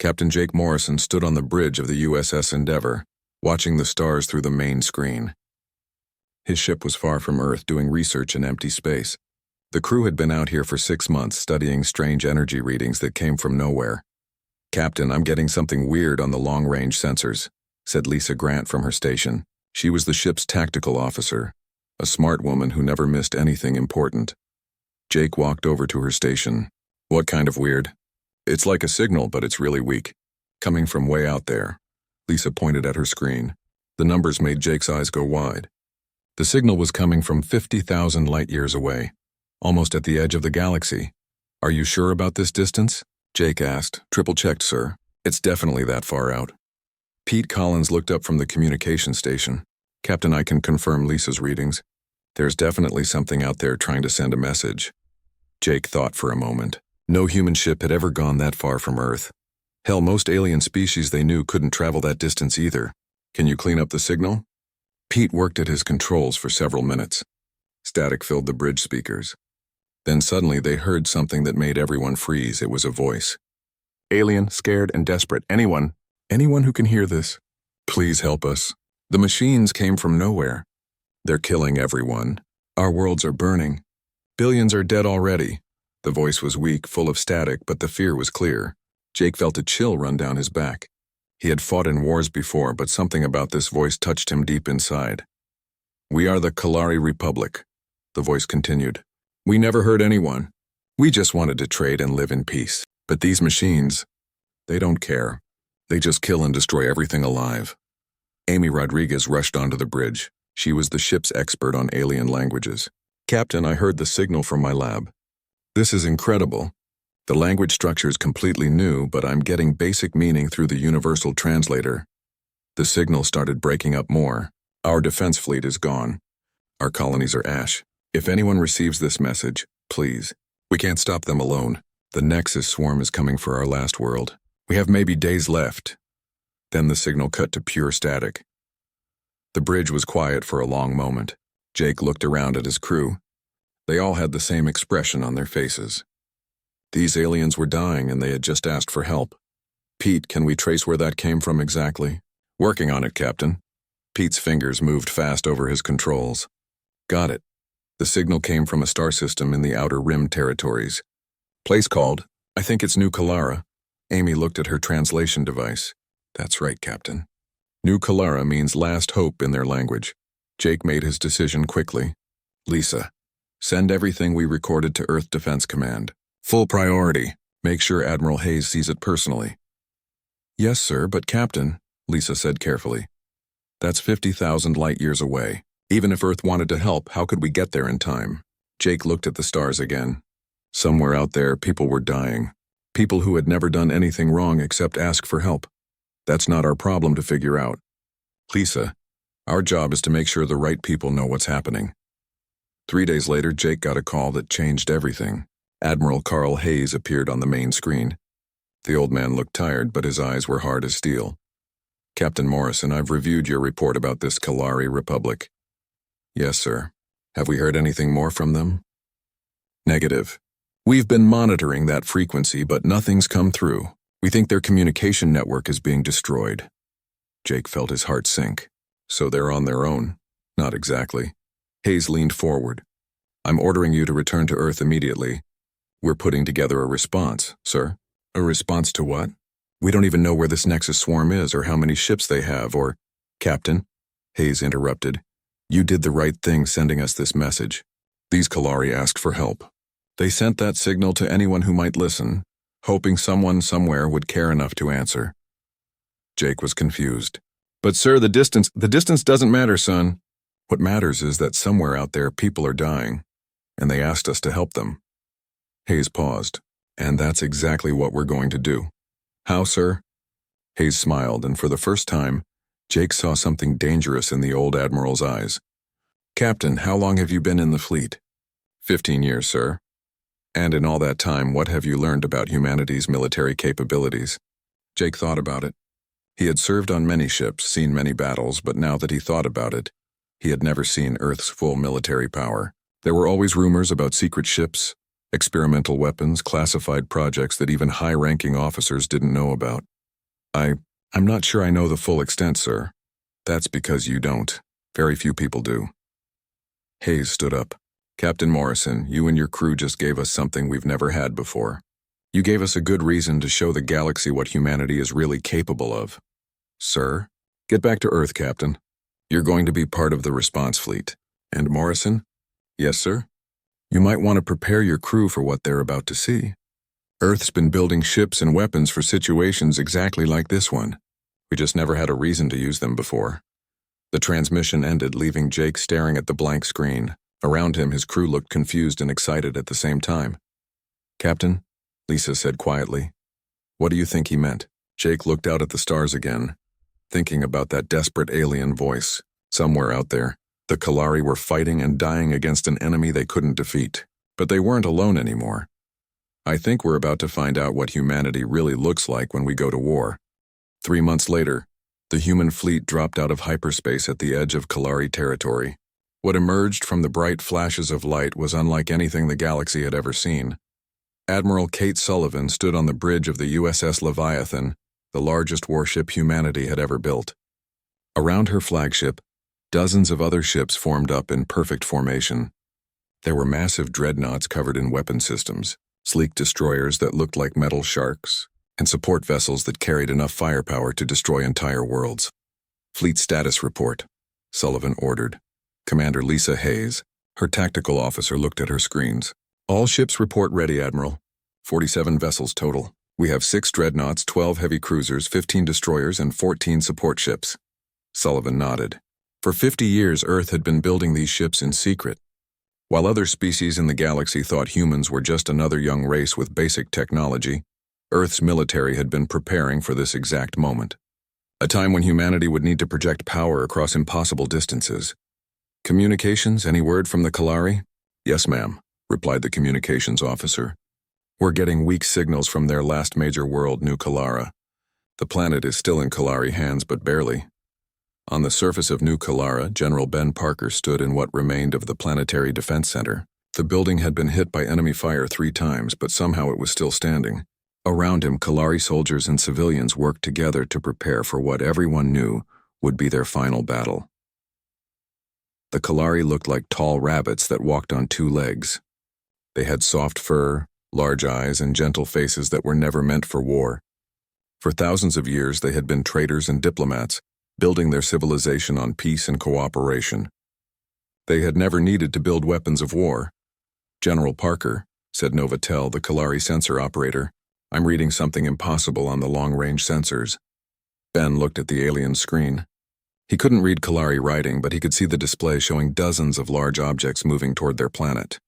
Captain Jake Morrison stood on the bridge of the USS Endeavour, watching the stars through the main screen. His ship was far from Earth doing research in empty space. The crew had been out here for 6 months studying strange energy readings that came from nowhere. "Captain, I'm getting something weird on the long-range sensors," said Lisa Grant from her station. She was the ship's tactical officer, a smart woman who never missed anything important. Jake walked over to her station. "What kind of weird?" "It's like a signal, but it's really weak. Coming from way out there." Lisa pointed at her screen. The numbers made Jake's eyes go wide. The signal was coming from 50,000 light-years away, almost at the edge of the galaxy. "Are you sure about this distance?" Jake asked. "Triple-checked, sir. It's definitely that far out." Pete Collins looked up from the communication station. "Captain, I can confirm Lisa's readings. There's definitely something out there trying to send a message." Jake thought for a moment. No human ship had ever gone that far from Earth. Hell, most alien species they knew couldn't travel that distance either. "Can you clean up the signal?" Pete worked at his controls for several minutes. Static filled the bridge speakers. Then suddenly they heard something that made everyone freeze. It was a voice. "Alien, scared, and desperate. Anyone who can hear this, please help us. The machines came from nowhere. They're killing everyone. Our worlds are burning. Billions are dead already." The voice was weak, full of static, but the fear was clear. Jake felt a chill run down his back. He had fought in wars before, but something about this voice touched him deep inside. "We are the Kalari Republic," the voice continued. "We never hurt anyone. We just wanted to trade and live in peace. But these machines, they don't care. They just kill and destroy everything alive." Amy Rodriguez rushed onto the bridge. She was the ship's expert on alien languages. "Captain, I heard the signal from my lab. This is incredible. The language structure is completely new, but I'm getting basic meaning through the universal translator. The signal started breaking up more. Our defense fleet is gone. Our colonies are ash. If anyone receives this message, please. We can't stop them alone. The Nexus swarm is coming for our last world. We have maybe days left." Then the signal cut to pure static. The bridge was quiet for a long moment. Jake looked around at his crew. They all had the same expression on their faces. These aliens were dying and they had just asked for help. "Pete, can we trace where that came from exactly?" "Working on it, Captain." Pete's fingers moved fast over his controls. "Got it. The signal came from a star system in the Outer Rim territories. Place called, I think it's New Kalara." Amy looked at her translation device. "That's right, Captain. New Kalara means last hope in their language." Jake made his decision quickly. "Lisa, send everything we recorded to Earth Defense Command. Full priority. Make sure Admiral Hayes sees it personally." "Yes, sir, but Captain," Lisa said carefully, "that's 50,000 light-years away. Even if Earth wanted to help, how could we get there in time?" Jake looked at the stars again. Somewhere out there, people were dying. People who had never done anything wrong except ask for help. That's not our problem to figure out. Lisa, our job is to make sure the right people know what's happening. 3 days later, Jake got a call that changed everything. Admiral Carl Hayes appeared on the main screen. The old man looked tired, but his eyes were hard as steel. "Captain Morrison, I've reviewed your report about this Kalari Republic." "Yes, sir. Have we heard anything more from them?" "Negative. We've been monitoring that frequency, but nothing's come through. We think their communication network is being destroyed." Jake felt his heart sink. "So they're on their own?" "Not exactly." Hayes leaned forward. "I'm ordering you to return to Earth immediately. We're putting together a response, sir." "A response to what?" "We don't even know where this Nexus swarm is or how many ships they have or—" "Captain," Hayes interrupted, "you did the right thing sending us this message. These Kalari asked for help. They sent that signal to anyone who might listen, hoping someone somewhere would care enough to answer." Jake was confused. "But sir, the distance doesn't matter, son. What matters is that somewhere out there people are dying, and they asked us to help them." Hayes paused. "And that's exactly what we're going to do." "How, sir?" Hayes smiled, and for the first time, Jake saw something dangerous in the old admiral's eyes. "Captain, how long have you been in the fleet?" 15 years, sir." "And in all that time, what have you learned about humanity's military capabilities?" Jake thought about it. He had served on many ships, seen many battles, but now that he thought about it, he had never seen Earth's full military power. There were always rumors about secret ships, experimental weapons, classified projects that even high-ranking officers didn't know about. I'm not sure I know the full extent, sir. That's because you don't. Very few people do. Hayes stood up. Captain Morrison, you and your crew just gave us something we've never had before. You gave us a good reason to show the galaxy what humanity is really capable of. Sir, get back to Earth, Captain. You're going to be part of the response fleet. And Morrison? Yes, sir? You might want to prepare your crew for what they're about to see. Earth's been building ships and weapons for situations exactly like this one. We just never had a reason to use them before. The transmission ended, leaving Jake staring at the blank screen. Around him, his crew looked confused and excited at the same time. Captain, Lisa said quietly. What do you think he meant? Jake looked out at the stars again, thinking about that desperate alien voice. Somewhere out there, the Kalari were fighting and dying against an enemy they couldn't defeat. But they weren't alone anymore. I think we're about to find out what humanity really looks like when we go to war. 3 months later, the human fleet dropped out of hyperspace at the edge of Kalari territory. What emerged from the bright flashes of light was unlike anything the galaxy had ever seen. Admiral Kate Sullivan stood on the bridge of the USS Leviathan, the largest warship humanity had ever built. Around her flagship, dozens of other ships formed up in perfect formation. There were massive dreadnoughts covered in weapon systems, sleek destroyers that looked like metal sharks, and support vessels that carried enough firepower to destroy entire worlds. Fleet status report, Sullivan ordered. Commander Lisa Hayes, her tactical officer, looked at her screens. All ships report ready, Admiral. 47 vessels total. We have 6 dreadnoughts, 12 heavy cruisers, 15 destroyers, and 14 support ships. Sullivan nodded. For 50 years, Earth had been building these ships in secret. While other species in the galaxy thought humans were just another young race with basic technology, Earth's military had been preparing for this exact moment. A time when humanity would need to project power across impossible distances. Communications, any word from the Kalari? Yes, ma'am, replied the communications officer. We're getting weak signals from their last major world, New Kalara. The planet is still in Kalari hands, but barely. On the surface of New Kalara, General Ben Parker stood in what remained of the Planetary Defense Center. The building had been hit by enemy fire 3 times, but somehow it was still standing. Around him, Kalari soldiers and civilians worked together to prepare for what everyone knew would be their final battle. The Kalari looked like tall rabbits that walked on 2 legs. They had soft fur, large eyes, and gentle faces that were never meant for war. For thousands of years, they had been traders and diplomats, building their civilization on peace and cooperation. They had never needed to build weapons of war. General Parker, said Novatel, the Kalari sensor operator, I'm reading something impossible on the long-range sensors. Ben looked at the alien screen. He couldn't read Kalari writing, but he could see the display showing dozens of large objects moving toward their planet.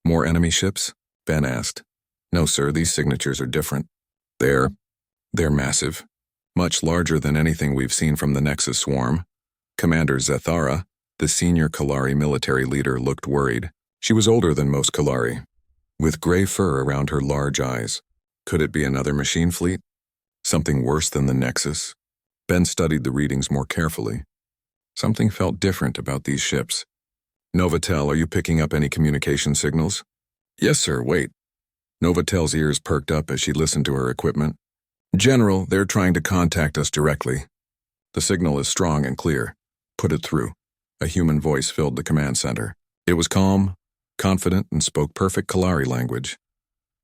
More enemy ships? Ben asked. No, sir, these signatures are different. They're massive. Much larger than anything we've seen from the Nexus swarm. Commander Zethara, the senior Kalari military leader, looked worried. She was older than most Kalari, with gray fur around her large eyes. Could it be another machine fleet? Something worse than the Nexus? Ben studied the readings more carefully. Something felt different about these ships. Novatel, are you picking up any communication signals? Yes, sir, wait. Novatel's ears perked up as she listened to her equipment. General, they're trying to contact us directly. The signal is strong and clear. Put it through. A human voice filled the command center. It was calm, confident, and spoke perfect Kalari language.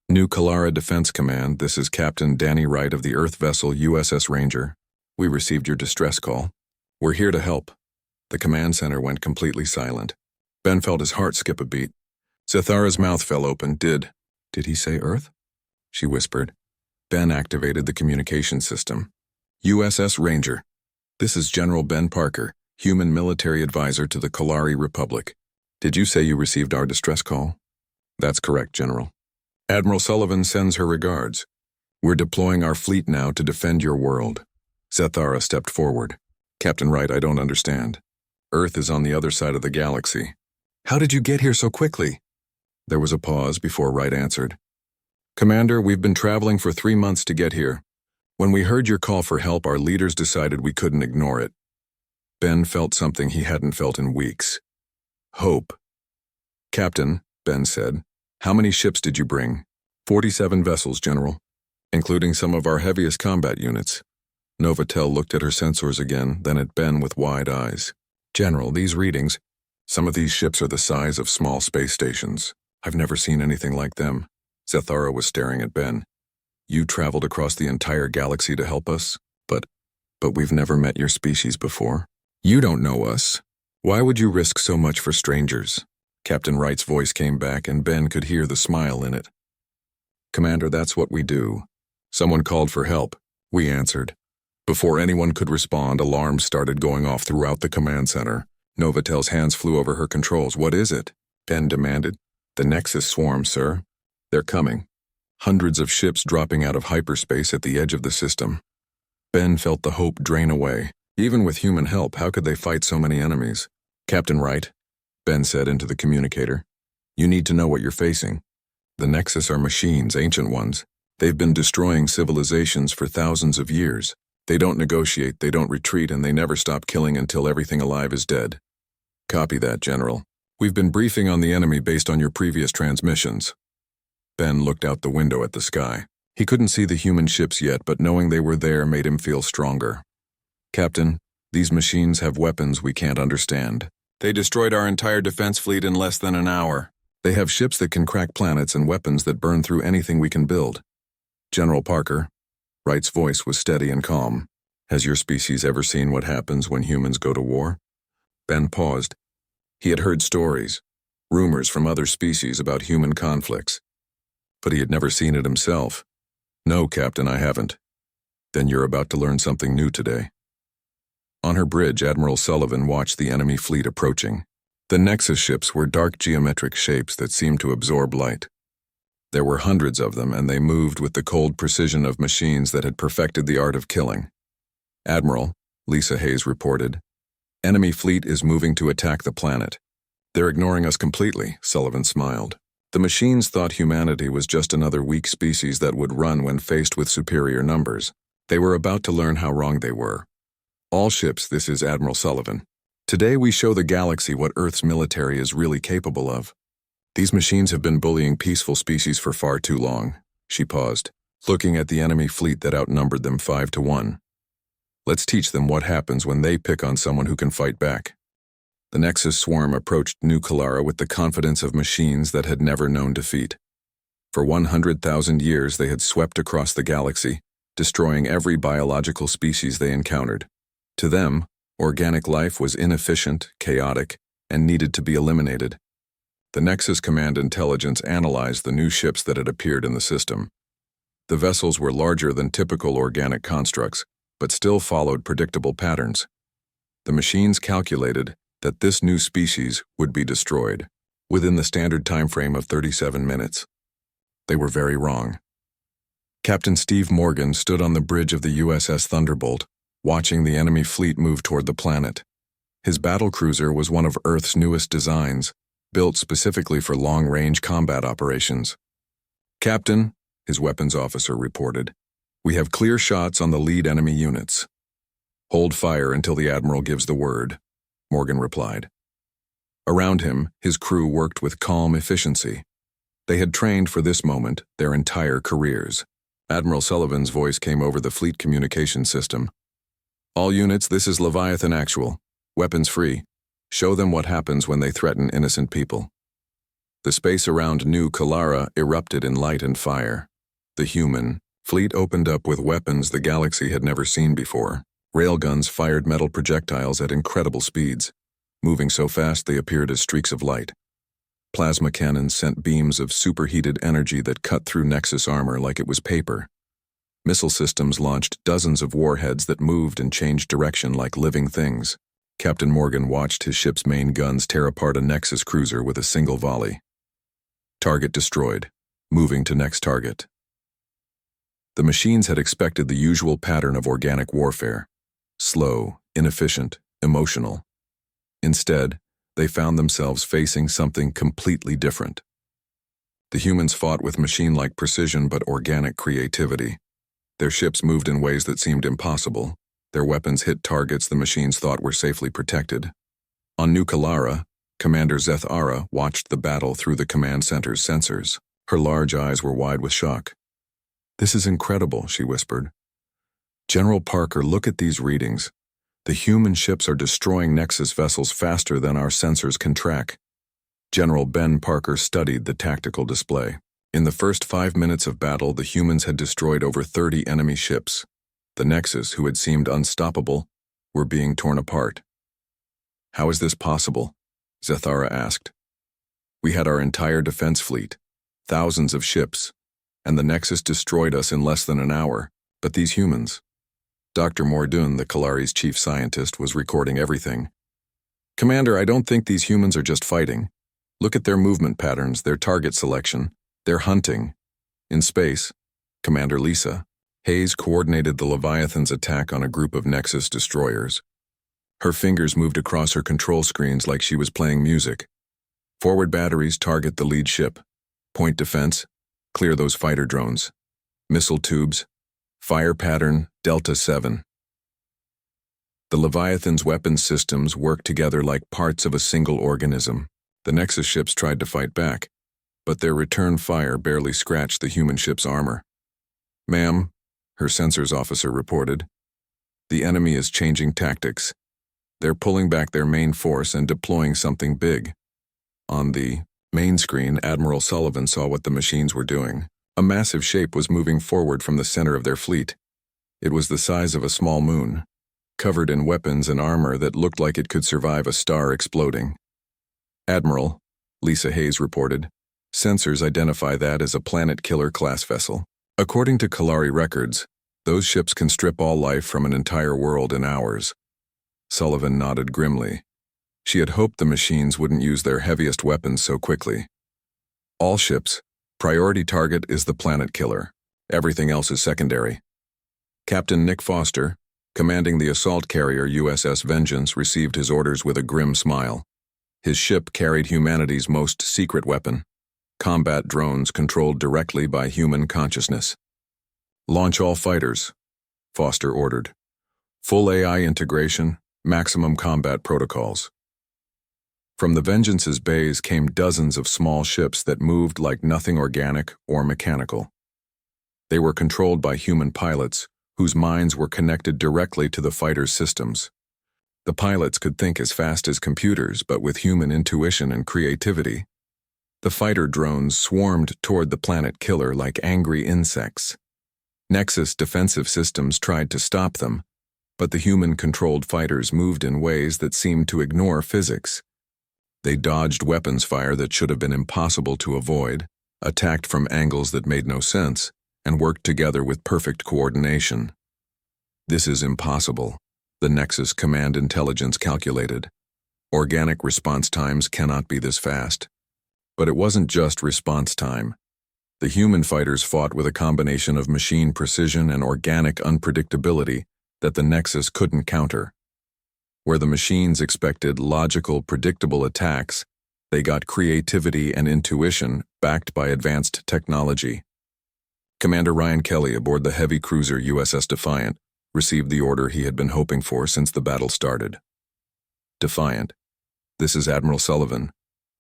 New Kalara Defense Command, this is Captain Danny Wright of the Earth vessel USS Ranger. We received your distress call. We're here to help. The command center went completely silent. Ben felt his heart skip a beat. Zethara's mouth fell open. Did he say Earth? She whispered. Ben activated the communication system. USS Ranger. This is General Ben Parker, human military advisor to the Kalari Republic. Did you say you received our distress call? That's correct, General. Admiral Sullivan sends her regards. We're deploying our fleet now to defend your world. Zethara stepped forward. Captain Wright, I don't understand. Earth is on the other side of the galaxy. How did you get here so quickly? There was a pause before Wright answered. Commander, we've been traveling for 3 months to get here. When we heard your call for help, our leaders decided we couldn't ignore it. Ben felt something he hadn't felt in weeks. Hope. Captain, Ben said, how many ships did you bring? 47 vessels, General, including some of our heaviest combat units. Novotel looked at her sensors again, then at Ben with wide eyes. General, these readings, some of these ships are the size of small space stations. I've never seen anything like them. Zethara was staring at Ben. You traveled across the entire galaxy to help us? But we've never met your species before. You don't know us. Why would you risk so much for strangers? Captain Wright's voice came back, and Ben could hear the smile in it. Commander, that's what we do. Someone called for help. We answered. Before anyone could respond, alarms started going off throughout the command center. Novatel's hands flew over her controls. What is it? Ben demanded. The Nexus swarm, sir. They're coming. Hundreds of ships dropping out of hyperspace at the edge of the system. Ben felt the hope drain away. Even with human help, how could they fight so many enemies? Captain Wright, Ben said into the communicator, you need to know what you're facing. The Nexus are machines, ancient ones. They've been destroying civilizations for thousands of years. They don't negotiate, they don't retreat, and they never stop killing until everything alive is dead. Copy that, General. We've been briefing on the enemy based on your previous transmissions. Ben looked out the window at the sky. He couldn't see the human ships yet, but knowing they were there made him feel stronger. Captain, these machines have weapons we can't understand. They destroyed our entire defense fleet in less than an hour. They have ships that can crack planets and weapons that burn through anything we can build. General Parker, Wright's voice was steady and calm. Has your species ever seen what happens when humans go to war? Ben paused. He had heard stories, rumors from other species about human conflicts, but he had never seen it himself. No, Captain, I haven't. Then you're about to learn something new today. On her bridge, Admiral Sullivan watched the enemy fleet approaching. The Nexus ships were dark geometric shapes that seemed to absorb light. There were hundreds of them, and they moved with the cold precision of machines that had perfected the art of killing. Admiral, Lisa Hayes reported, enemy fleet is moving to attack the planet. They're ignoring us completely, Sullivan smiled. The machines thought humanity was just another weak species that would run when faced with superior numbers. They were about to learn how wrong they were. All ships, this is Admiral Sullivan. Today we show the galaxy what Earth's military is really capable of. These machines have been bullying peaceful species for far too long. She paused, looking at the enemy fleet that outnumbered them 5-1. Let's teach them what happens when they pick on someone who can fight back. The Nexus swarm approached New Kalara with the confidence of machines that had never known defeat. For 100,000 years they had swept across the galaxy, destroying every biological species they encountered. To them, organic life was inefficient, chaotic, and needed to be eliminated. The Nexus Command Intelligence analyzed the new ships that had appeared in the system. The vessels were larger than typical organic constructs, but still followed predictable patterns. The machines calculated that this new species would be destroyed within the standard time frame of 37 minutes. They were very wrong. Captain Steve Morgan stood on the bridge of the USS Thunderbolt, watching the enemy fleet move toward the planet. His battlecruiser was one of Earth's newest designs, built specifically for long-range combat operations. Captain, his weapons officer reported, we have clear shots on the lead enemy units. Hold fire until the Admiral gives the word, Morgan replied. Around him, his crew worked with calm efficiency. They had trained for this moment their entire careers. Admiral Sullivan's voice came over the fleet communication system. All units, this is Leviathan Actual. Weapons free. Show them what happens when they threaten innocent people. The space around New Kalara erupted in light and fire. The human fleet opened up with weapons the galaxy had never seen before. Railguns fired metal projectiles at incredible speeds, moving so fast they appeared as streaks of light. Plasma cannons sent beams of superheated energy that cut through Nexus armor like it was paper. Missile systems launched dozens of warheads that moved and changed direction like living things. Captain Morgan watched his ship's main guns tear apart a Nexus cruiser with a single volley. Target destroyed. Moving to next target. The machines had expected the usual pattern of organic warfare. Slow, inefficient, emotional. Instead, they found themselves facing something completely different. The humans fought with machine-like precision but organic creativity. Their ships moved in ways that seemed impossible. Their weapons hit targets the machines thought were safely protected. On New Kalara, Commander Zethara watched the battle through the command center's sensors. Her large eyes were wide with shock. This is incredible, she whispered. General Parker, look at these readings. The human ships are destroying Nexus vessels faster than our sensors can track. General Ben Parker studied the tactical display. In the first 5 minutes of battle, the humans had destroyed over 30 enemy ships. The Nexus, who had seemed unstoppable, were being torn apart. How is this possible? Zathara asked. We had our entire defense fleet, thousands of ships, and the Nexus destroyed us in less than an hour. But these humans... Dr. Mordun, the Kalari's chief scientist, was recording everything. Commander, I don't think these humans are just fighting. Look at their movement patterns, their target selection. They're hunting. In space, Commander Lisa Hayes coordinated the Leviathan's attack on a group of Nexus destroyers. Her fingers moved across her control screens like she was playing music. Forward batteries target the lead ship. Point defense, clear those fighter drones. Missile tubes, fire pattern, Delta 7. The Leviathan's weapons systems worked together like parts of a single organism. The Nexus ships tried to fight back, but their return fire barely scratched the human ship's armor. Ma'am, her sensors officer reported, the enemy is changing tactics. They're pulling back their main force and deploying something big. On the main screen, Admiral Sullivan saw what the machines were doing. A massive shape was moving forward from the center of their fleet. It was the size of a small moon, covered in weapons and armor that looked like it could survive a star exploding. Admiral, Lisa Hayes reported, sensors identify that as a Planet Killer class vessel. According to Kalari records, those ships can strip all life from an entire world in hours. Sullivan nodded grimly. She had hoped the machines wouldn't use their heaviest weapons so quickly. All ships, priority target is the Planet Killer. Everything else is secondary. Captain Nick Foster, commanding the assault carrier USS Vengeance, received his orders with a grim smile. His ship carried humanity's most secret weapon, combat drones controlled directly by human consciousness. Launch all fighters, Foster ordered. Full AI integration, maximum combat protocols. From the Vengeance's bays came dozens of small ships that moved like nothing organic or mechanical. They were controlled by human pilots, whose minds were connected directly to the fighters' systems. The pilots could think as fast as computers, but with human intuition and creativity. The fighter drones swarmed toward the Planet Killer like angry insects. Nexus defensive systems tried to stop them, but the human-controlled fighters moved in ways that seemed to ignore physics. They dodged weapons fire that should have been impossible to avoid, attacked from angles that made no sense, and worked together with perfect coordination. This is impossible, the Nexus Command Intelligence calculated. Organic response times cannot be this fast. But it wasn't just response time. The human fighters fought with a combination of machine precision and organic unpredictability that the Nexus couldn't counter. Where the machines expected logical, predictable attacks, they got creativity and intuition backed by advanced technology. Commander Ryan Kelly aboard the heavy cruiser USS Defiant received the order he had been hoping for since the battle started. Defiant, this is Admiral Sullivan.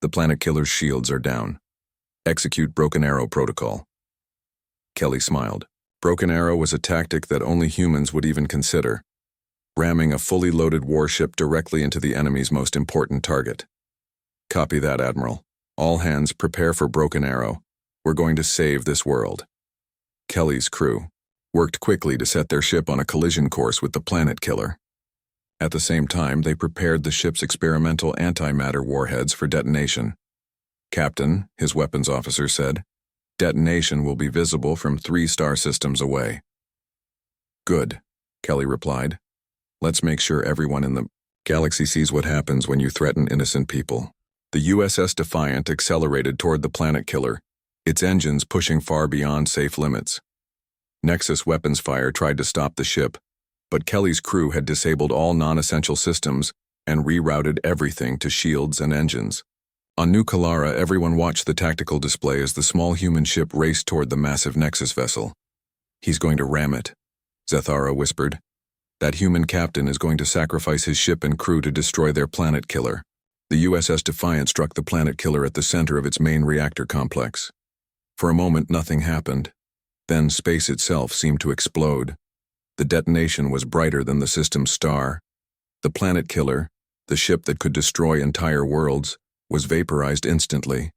The Planet Killer's shields are down. Execute Broken Arrow protocol. Kelly smiled. Broken Arrow was a tactic that only humans would even consider, ramming a fully loaded warship directly into the enemy's most important target. Copy that, Admiral. All hands prepare for Broken Arrow. We're going to save this world. Kelly's crew worked quickly to set their ship on a collision course with the Planet Killer. At the same time, they prepared the ship's experimental antimatter warheads for detonation. Captain, his weapons officer said, detonation will be visible from 3 star systems away. Good, Kelly replied. Let's make sure everyone in the galaxy sees what happens when you threaten innocent people. The USS Defiant accelerated toward the Planet Killer, its engines pushing far beyond safe limits. Nexus weapons fire tried to stop the ship, but Kelly's crew had disabled all non-essential systems and rerouted everything to shields and engines. On New Kalara, everyone watched the tactical display as the small human ship raced toward the massive Nexus vessel. He's going to ram it, Zathara whispered. That human captain is going to sacrifice his ship and crew to destroy their Planet Killer. The USS Defiant struck the Planet Killer at the center of its main reactor complex. For a moment, nothing happened. Then space itself seemed to explode. The detonation was brighter than the system's star. The planet killer, the ship that could destroy entire worlds, was vaporized instantly.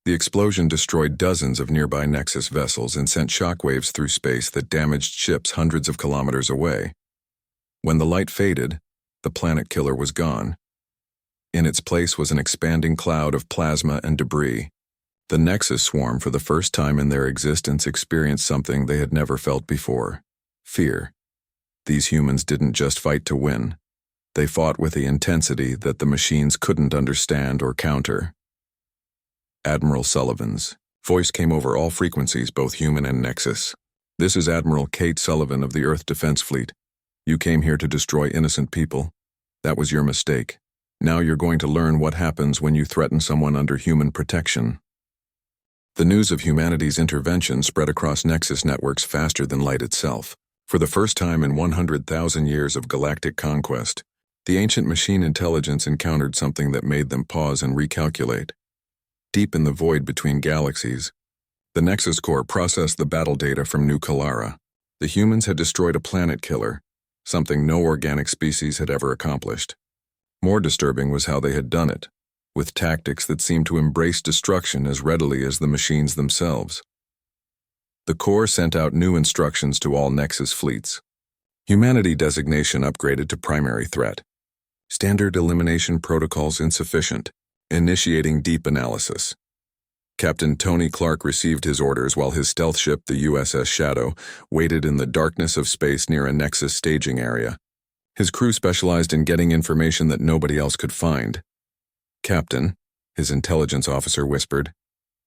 The explosion destroyed dozens of nearby Nexus vessels and sent shockwaves through space that damaged ships hundreds of kilometers away. When the light faded, the planet killer was gone. In its place was an expanding cloud of plasma and debris. The Nexus swarm, for the first time in their existence, experienced something they had never felt before: fear. These humans didn't just fight to win. They fought with the intensity that the machines couldn't understand or counter. Admiral Sullivan's voice came over all frequencies, both human and Nexus. "This is Admiral Kate Sullivan of the Earth Defense Fleet. You came here to destroy innocent people. That was your mistake. Now you're going to learn what happens when you threaten someone under human protection." The news of humanity's intervention spread across Nexus networks faster than light itself. For the first time in 100,000 years of galactic conquest, the ancient machine intelligence encountered something that made them pause and recalculate. Deep in the void between galaxies, the Nexus Core processed the battle data from New Kalara. The humans had destroyed a planet killer, something no organic species had ever accomplished. More disturbing was how they had done it, with tactics that seemed to embrace destruction as readily as the machines themselves. The Core sent out new instructions to all Nexus fleets. Humanity designation upgraded to primary threat. Standard elimination protocols insufficient. Initiating deep analysis. Captain Tony Clark received his orders while his stealth ship, the USS Shadow, waited in the darkness of space near a Nexus staging area. His crew specialized in getting information that nobody else could find. "Captain," his intelligence officer whispered,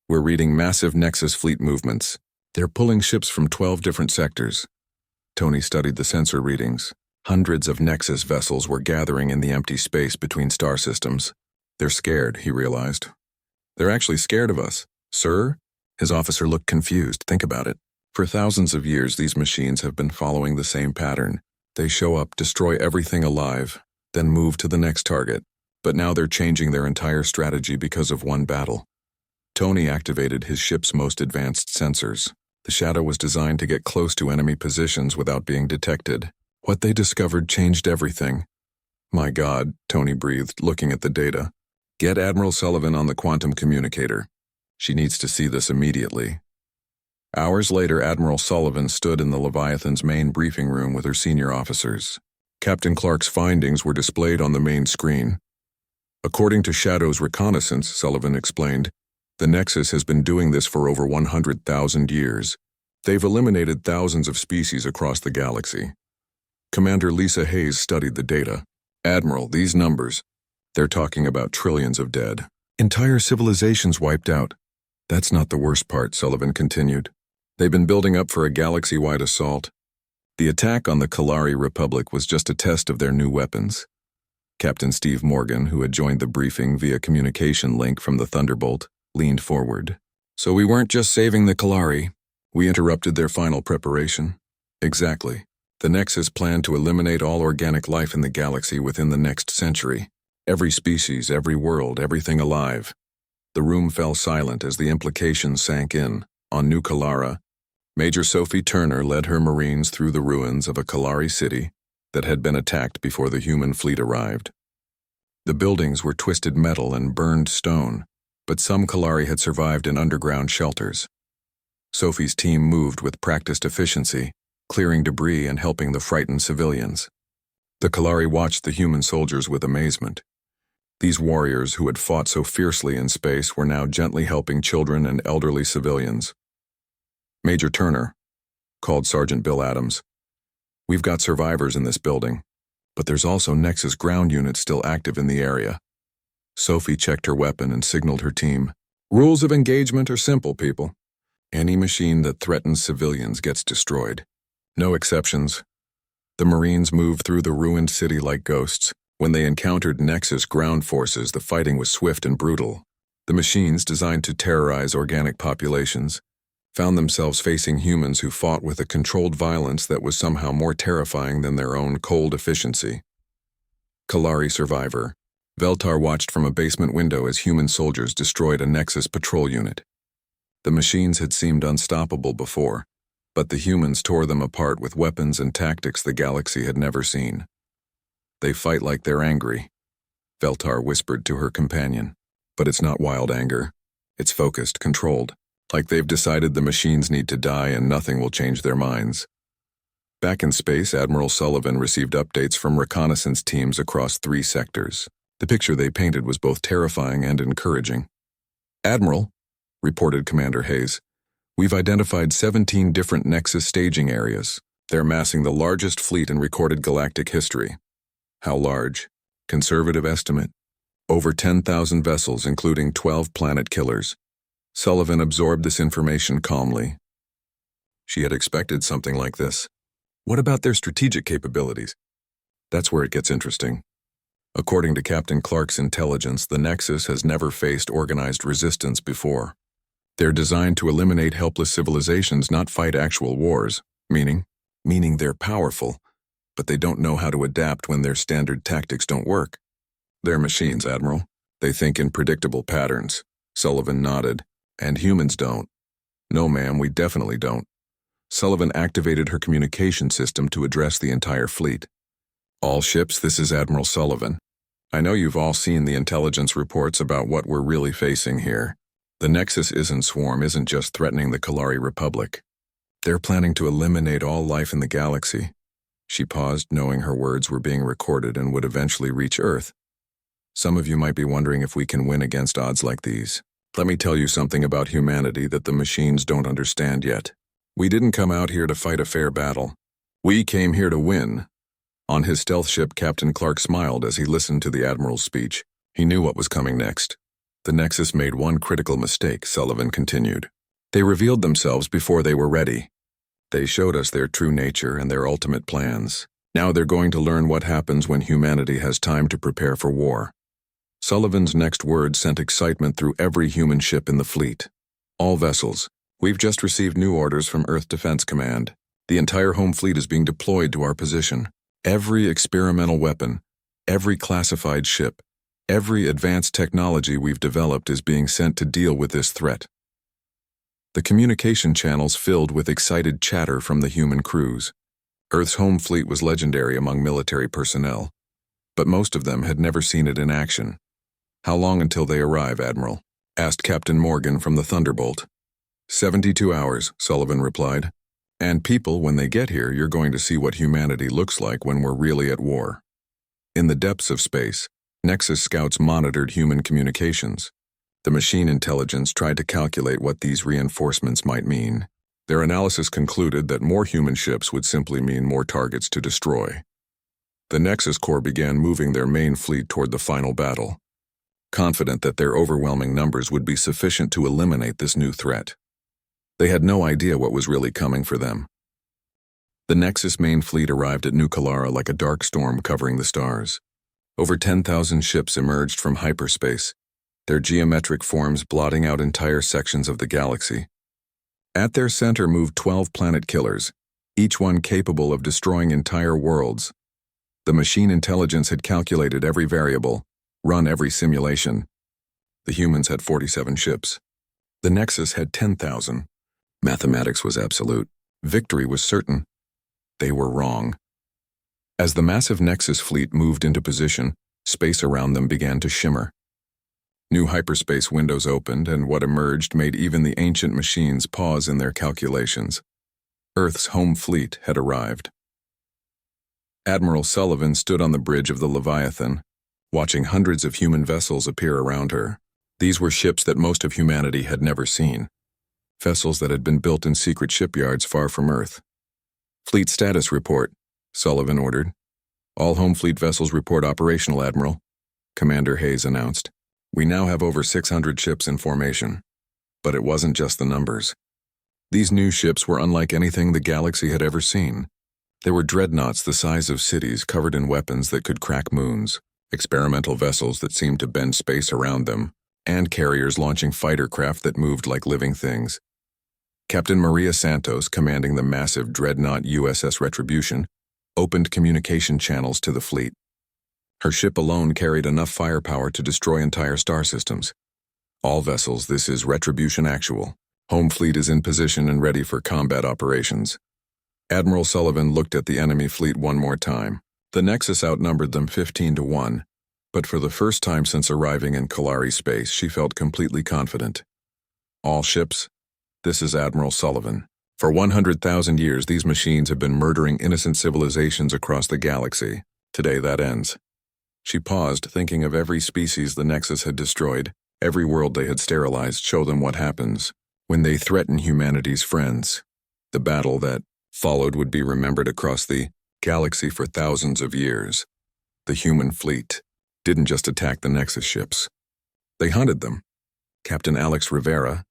"we're reading massive Nexus fleet movements. They're pulling ships from 12 different sectors." Tony studied the sensor readings. Hundreds of Nexus vessels were gathering in the empty space between star systems. "They're scared," he realized. "They're actually scared of us." "Sir?" His officer looked confused. "Think about it. For thousands of years, these machines have been following the same pattern. They show up, destroy everything alive, then move to the next target. But now they're changing their entire strategy because of one battle." Tony activated his ship's most advanced sensors. The Shadow was designed to get close to enemy positions without being detected. What they discovered changed everything. "My God," Tony breathed, looking at the data. "Get Admiral Sullivan on the quantum communicator. She needs to see this immediately." Hours later, Admiral Sullivan stood in the Leviathan's main briefing room with her senior officers. Captain Clark's findings were displayed on the main screen. "According to Shadow's reconnaissance," Sullivan explained, "the Nexus has been doing this for over 100,000 years. They've eliminated thousands of species across the galaxy." Commander Lisa Hayes studied the data. "Admiral, these numbers, they're talking about trillions of dead. Entire civilizations wiped out." "That's not the worst part," Sullivan continued. "They've been building up for a galaxy-wide assault. The attack on the Kalari Republic was just a test of their new weapons." Captain Steve Morgan, who had joined the briefing via communication link from the Thunderbolt, leaned forward. "So we weren't just saving the Kalari. We interrupted their final preparation." "Exactly. The Nexus planned to eliminate all organic life in the galaxy within the next century. Every species, every world, everything alive." The room fell silent as the implications sank in. On New Kalara, Major Sophie Turner led her Marines through the ruins of a Kalari city that had been attacked before the human fleet arrived. The buildings were twisted metal and burned stone, but some Kalari had survived in underground shelters. Sophie's team moved with practiced efficiency, clearing debris and helping the frightened civilians. The Kalari watched the human soldiers with amazement. These warriors who had fought so fiercely in space were now gently helping children and elderly civilians. "Major Turner," called Sergeant Bill Adams, "we've got survivors in this building, but there's also Nexus ground units still active in the area." Sophie checked her weapon and signaled her team. "Rules of engagement are simple, people. Any machine that threatens civilians gets destroyed. No exceptions." The Marines moved through the ruined city like ghosts. When they encountered Nexus ground forces, the fighting was swift and brutal. The machines, designed to terrorize organic populations, found themselves facing humans who fought with a controlled violence that was somehow more terrifying than their own cold efficiency. Kalari survivor. Veltar watched from a basement window as human soldiers destroyed a Nexus patrol unit. The machines had seemed unstoppable before, But the humans tore them apart with weapons and tactics the galaxy had never seen. They fight like they're angry, Veltar whispered to her companion. But it's not wild anger. It's focused, controlled, like they've decided the machines need to die and nothing will change their minds. Back in space, Admiral Sullivan received updates from reconnaissance teams across 3 sectors. The picture they painted was both terrifying and encouraging. "Admiral," reported Commander Hayes, "we've identified 17 different Nexus staging areas. They're massing the largest fleet in recorded galactic history." "How large?" "Conservative estimate. Over 10,000 vessels, including 12 planet killers." Sullivan absorbed this information calmly. She had expected something like this. What about their strategic capabilities? That's where it gets interesting. According to Captain Clark's intelligence, the Nexus has never faced organized resistance before. They're designed to eliminate helpless civilizations, not fight actual wars. Meaning they're powerful, but they don't know how to adapt when their standard tactics don't work. "They're machines, Admiral. They think in predictable patterns." Sullivan nodded. "And humans don't." "No, ma'am, we definitely don't." Sullivan activated her communication system to address the entire fleet. "All ships, this is Admiral Sullivan. I know you've all seen the intelligence reports about what we're really facing here. The Nexus Swarm isn't just threatening the Kalari Republic. They're planning to eliminate all life in the galaxy." She paused, knowing her words were being recorded and would eventually reach Earth. "Some of you might be wondering if we can win against odds like these. Let me tell you something about humanity that the machines don't understand yet. We didn't come out here to fight a fair battle. We came here to win." On his stealth ship, Captain Clark smiled as he listened to the Admiral's speech. He knew what was coming next. "The Nexus made one critical mistake," Sullivan continued. "They revealed themselves before they were ready. They showed us their true nature and their ultimate plans. Now they're going to learn what happens when humanity has time to prepare for war." Sullivan's next words sent excitement through every human ship in the fleet. "All vessels, we've just received new orders from Earth Defense Command. The entire home fleet is being deployed to our position. Every experimental weapon, every classified ship, every advanced technology we've developed is being sent to deal with this threat." The communication channels filled with excited chatter from the human crews. Earth's home fleet was legendary among military personnel, but most of them had never seen it in action. "How long until they arrive, Admiral?" asked Captain Morgan from the Thunderbolt. 72 hours, Sullivan replied. "And people, when they get here, you're going to see what humanity looks like when we're really at war." In the depths of space, Nexus scouts monitored human communications. The machine intelligence tried to calculate what these reinforcements might mean. Their analysis concluded that more human ships would simply mean more targets to destroy. The Nexus Corps began moving their main fleet toward the final battle, confident that their overwhelming numbers would be sufficient to eliminate this new threat. They had no idea what was really coming for them. The Nexus main fleet arrived at New Kalara like a dark storm covering the stars. Over 10,000 ships emerged from hyperspace, their geometric forms blotting out entire sections of the galaxy. At their center moved 12 planet killers, each one capable of destroying entire worlds. The machine intelligence had calculated every variable, run every simulation. The humans had 47 ships. The Nexus had 10,000. Mathematics was absolute. Victory was certain. They were wrong. As the massive Nexus fleet moved into position, space around them began to shimmer. New hyperspace windows opened, and what emerged made even the ancient machines pause in their calculations. Earth's home fleet had arrived. Admiral Sullivan stood on the bridge of the Leviathan, watching hundreds of human vessels appear around her. These were ships that most of humanity had never seen. Vessels that had been built in secret shipyards far from Earth. "Fleet status report," Sullivan ordered. "All home fleet vessels report operational, Admiral," Commander Hayes announced. "We now have over 600 ships in formation." But it wasn't just the numbers. These new ships were unlike anything the galaxy had ever seen. They were dreadnoughts the size of cities covered in weapons that could crack moons, experimental vessels that seemed to bend space around them, and carriers launching fighter craft that moved like living things. Captain Maria Santos, commanding the massive dreadnought USS Retribution, opened communication channels to the fleet. Her ship alone carried enough firepower to destroy entire star systems. "All vessels, this is Retribution Actual. Home fleet is in position and ready for combat operations. Admiral Sullivan looked at the enemy fleet one more time. The Nexus outnumbered them 15-1, but for the first time since arriving in Kalari space, she felt completely confident. All ships, this is Admiral Sullivan. For 100,000 years, these machines have been murdering innocent civilizations across the galaxy. Today, that ends. She paused, thinking of every species the Nexus had destroyed, every world they had sterilized. Show them what happens when they threaten humanity's friends. The battle that followed would be remembered across the galaxy for thousands of years. The human fleet didn't just attack the Nexus ships. They hunted them. Captain Alex Rivera,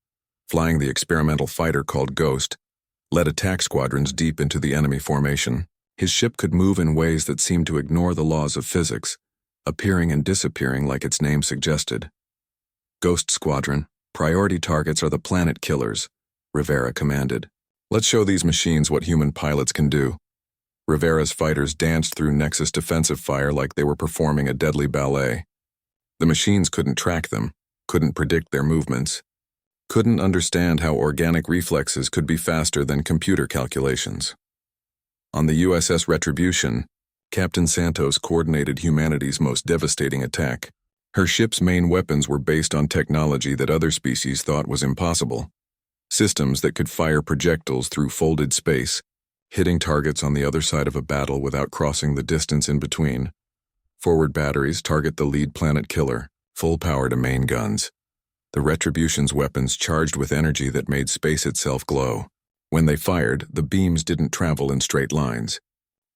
flying the experimental fighter called Ghost, led attack squadrons deep into the enemy formation. His ship could move in ways that seemed to ignore the laws of physics, appearing and disappearing like its name suggested. Ghost Squadron, priority targets are the planet killers, Rivera commanded. Let's show these machines what human pilots can do. Rivera's fighters danced through Nexus defensive fire like they were performing a deadly ballet. The machines couldn't track them, couldn't predict their movements, couldn't understand how organic reflexes could be faster than computer calculations. On the USS Retribution, Captain Santos coordinated humanity's most devastating attack. Her ship's main weapons were based on technology that other species thought was impossible. Systems that could fire projectiles through folded space, hitting targets on the other side of a battle without crossing the distance in between. Forward batteries target the lead planet killer, full power to main guns. The Retribution's weapons charged with energy that made space itself glow. When they fired, the beams didn't travel in straight lines.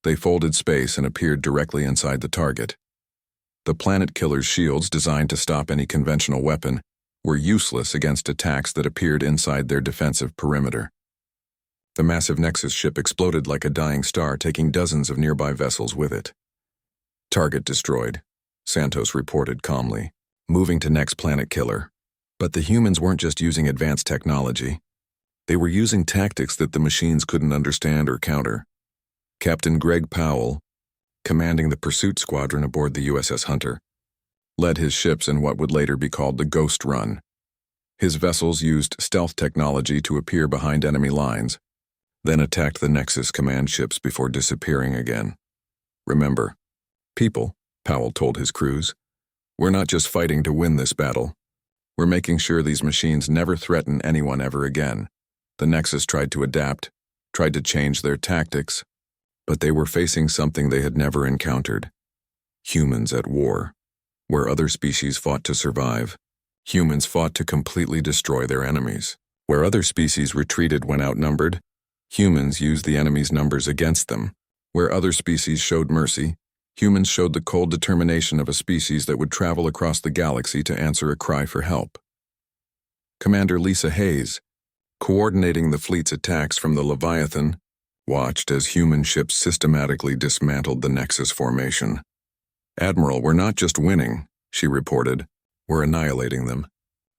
They folded space and appeared directly inside the target. The planet killer's shields, designed to stop any conventional weapon, were useless against attacks that appeared inside their defensive perimeter. The massive Nexus ship exploded like a dying star, taking dozens of nearby vessels with it. Target destroyed, Santos reported calmly, moving to next planet killer. But the humans weren't just using advanced technology. They were using tactics that the machines couldn't understand or counter. Captain Greg Powell, commanding the pursuit squadron aboard the USS Hunter, led his ships in what would later be called the Ghost Run. His vessels used stealth technology to appear behind enemy lines, then attacked the Nexus command ships before disappearing again. Remember, people, Powell told his crews, we're not just fighting to win this battle. We're making sure these machines never threaten anyone ever again. The Nexus tried to adapt, tried to change their tactics, but they were facing something they had never encountered. Humans at war. Where other species fought to survive, humans fought to completely destroy their enemies. Where other species retreated when outnumbered, humans used the enemy's numbers against them. Where other species showed mercy, humans showed the cold determination of a species that would travel across the galaxy to answer a cry for help. Commander Lisa Hayes, coordinating the fleet's attacks from the Leviathan, watched as human ships systematically dismantled the Nexus formation. Admiral, we're not just winning, she reported. We're annihilating them.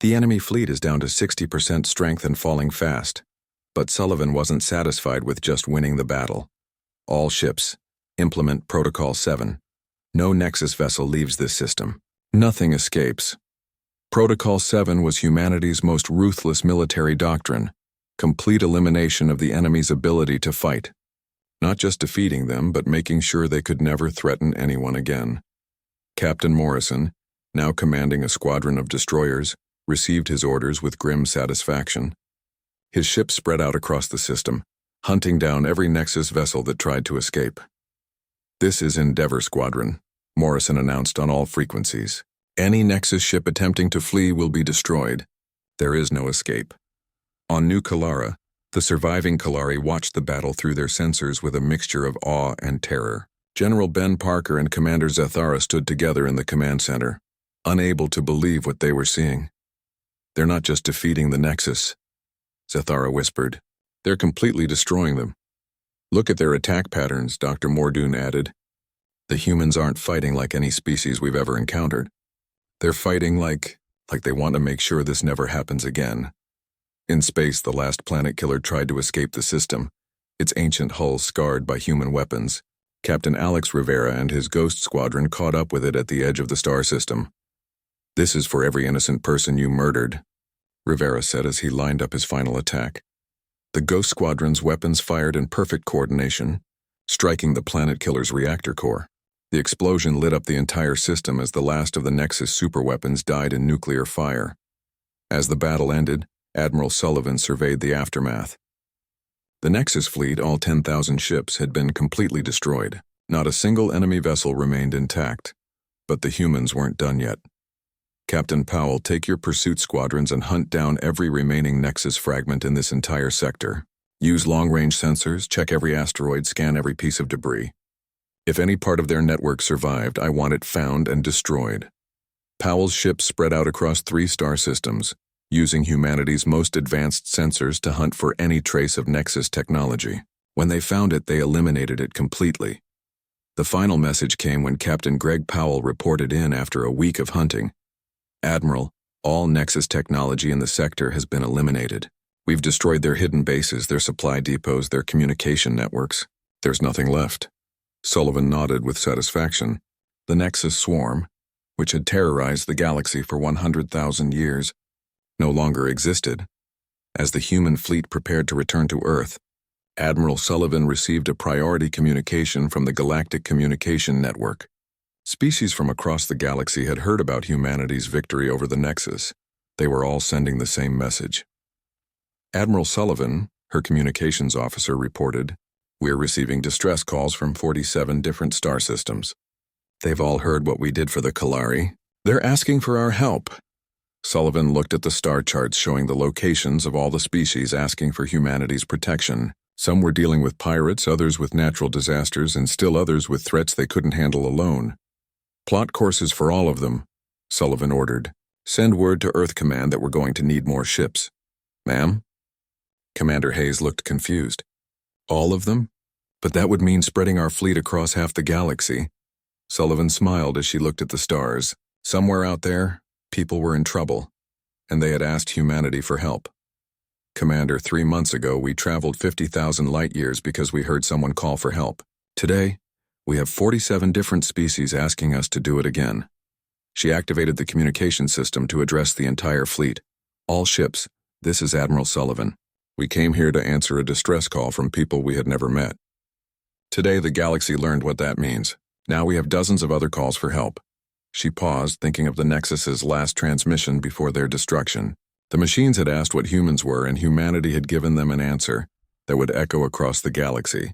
The enemy fleet is down to 60% strength and falling fast. But Sullivan wasn't satisfied with just winning the battle. All ships, implement Protocol 7. No Nexus vessel leaves this system. Nothing escapes. Protocol 7 was humanity's most ruthless military doctrine, complete elimination of the enemy's ability to fight. Not just defeating them, but making sure they could never threaten anyone again. Captain Morrison, now commanding a squadron of destroyers, received his orders with grim satisfaction. His ships spread out across the system, hunting down every Nexus vessel that tried to escape. This is Endeavor Squadron, Morrison announced on all frequencies. Any Nexus ship attempting to flee will be destroyed. There is no escape. On New Kalara, the surviving Kalari watched the battle through their sensors with a mixture of awe and terror. General Ben Parker and Commander Zathara stood together in the command center, unable to believe what they were seeing. They're not just defeating the Nexus, Zathara whispered. They're completely destroying them. Look at their attack patterns, Dr. Mordoon added. The humans aren't fighting like any species we've ever encountered. They're fighting like they want to make sure this never happens again. In space, the last planet killer tried to escape the system, its ancient hull scarred by human weapons. Captain Alex Rivera and his Ghost Squadron caught up with it at the edge of the star system. This is for every innocent person you murdered, Rivera said as he lined up his final attack. The Ghost Squadron's weapons fired in perfect coordination, striking the planet killer's reactor core. The explosion lit up the entire system as the last of the Nexus superweapons died in nuclear fire. As the battle ended, Admiral Sullivan surveyed the aftermath. The Nexus fleet, all 10,000 ships, had been completely destroyed. Not a single enemy vessel remained intact. But the humans weren't done yet. Captain Powell, take your pursuit squadrons and hunt down every remaining Nexus fragment in this entire sector. Use long-range sensors, check every asteroid, scan every piece of debris. If any part of their network survived, I want it found and destroyed. Powell's ships spread out across 3 star systems, using humanity's most advanced sensors to hunt for any trace of Nexus technology. When they found it, they eliminated it completely. The final message came when Captain Greg Powell reported in after a week of hunting. Admiral, all Nexus technology in the sector has been eliminated. We've destroyed their hidden bases, their supply depots, their communication networks. There's nothing left. Sullivan nodded with satisfaction. The Nexus swarm, which had terrorized the galaxy for 100,000 years, no longer existed. As the human fleet prepared to return to Earth, Admiral Sullivan received a priority communication from the Galactic Communication Network. Species from across the galaxy had heard about humanity's victory over the Nexus. They were all sending the same message. Admiral Sullivan, her communications officer, reported, "We're receiving distress calls from 47 different star systems. They've all heard what we did for the Kalari. They're asking for our help." Sullivan looked at the star charts showing the locations of all the species asking for humanity's protection. Some were dealing with pirates, others with natural disasters, and still others with threats they couldn't handle alone. "Plot courses for all of them," Sullivan ordered. "Send word to Earth Command that we're going to need more ships." "Ma'am?" Commander Hayes looked confused. "All of them? But that would mean spreading our fleet across half the galaxy." Sullivan smiled as she looked at the stars. Somewhere out there, people were in trouble, and they had asked humanity for help. "Commander, 3 months ago we traveled 50,000 light-years because we heard someone call for help. Today, we have 47 different species asking us to do it again." She activated the communication system to address the entire fleet. "All ships, this is Admiral Sullivan. We came here to answer a distress call from people we had never met. Today the galaxy learned what that means. Now we have dozens of other calls for help." She paused, thinking of the Nexus's last transmission before their destruction. The machines had asked what humans were, and humanity had given them an answer that would echo across the galaxy.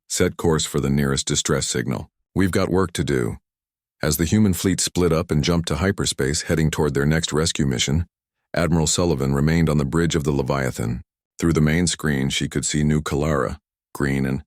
"Set course for the nearest distress signal. We've got work to do." As the human fleet split up and jumped to hyperspace, heading toward their next rescue mission, Admiral Sullivan remained on the bridge of the Leviathan. Through the main screen, she could see New Kalara, green and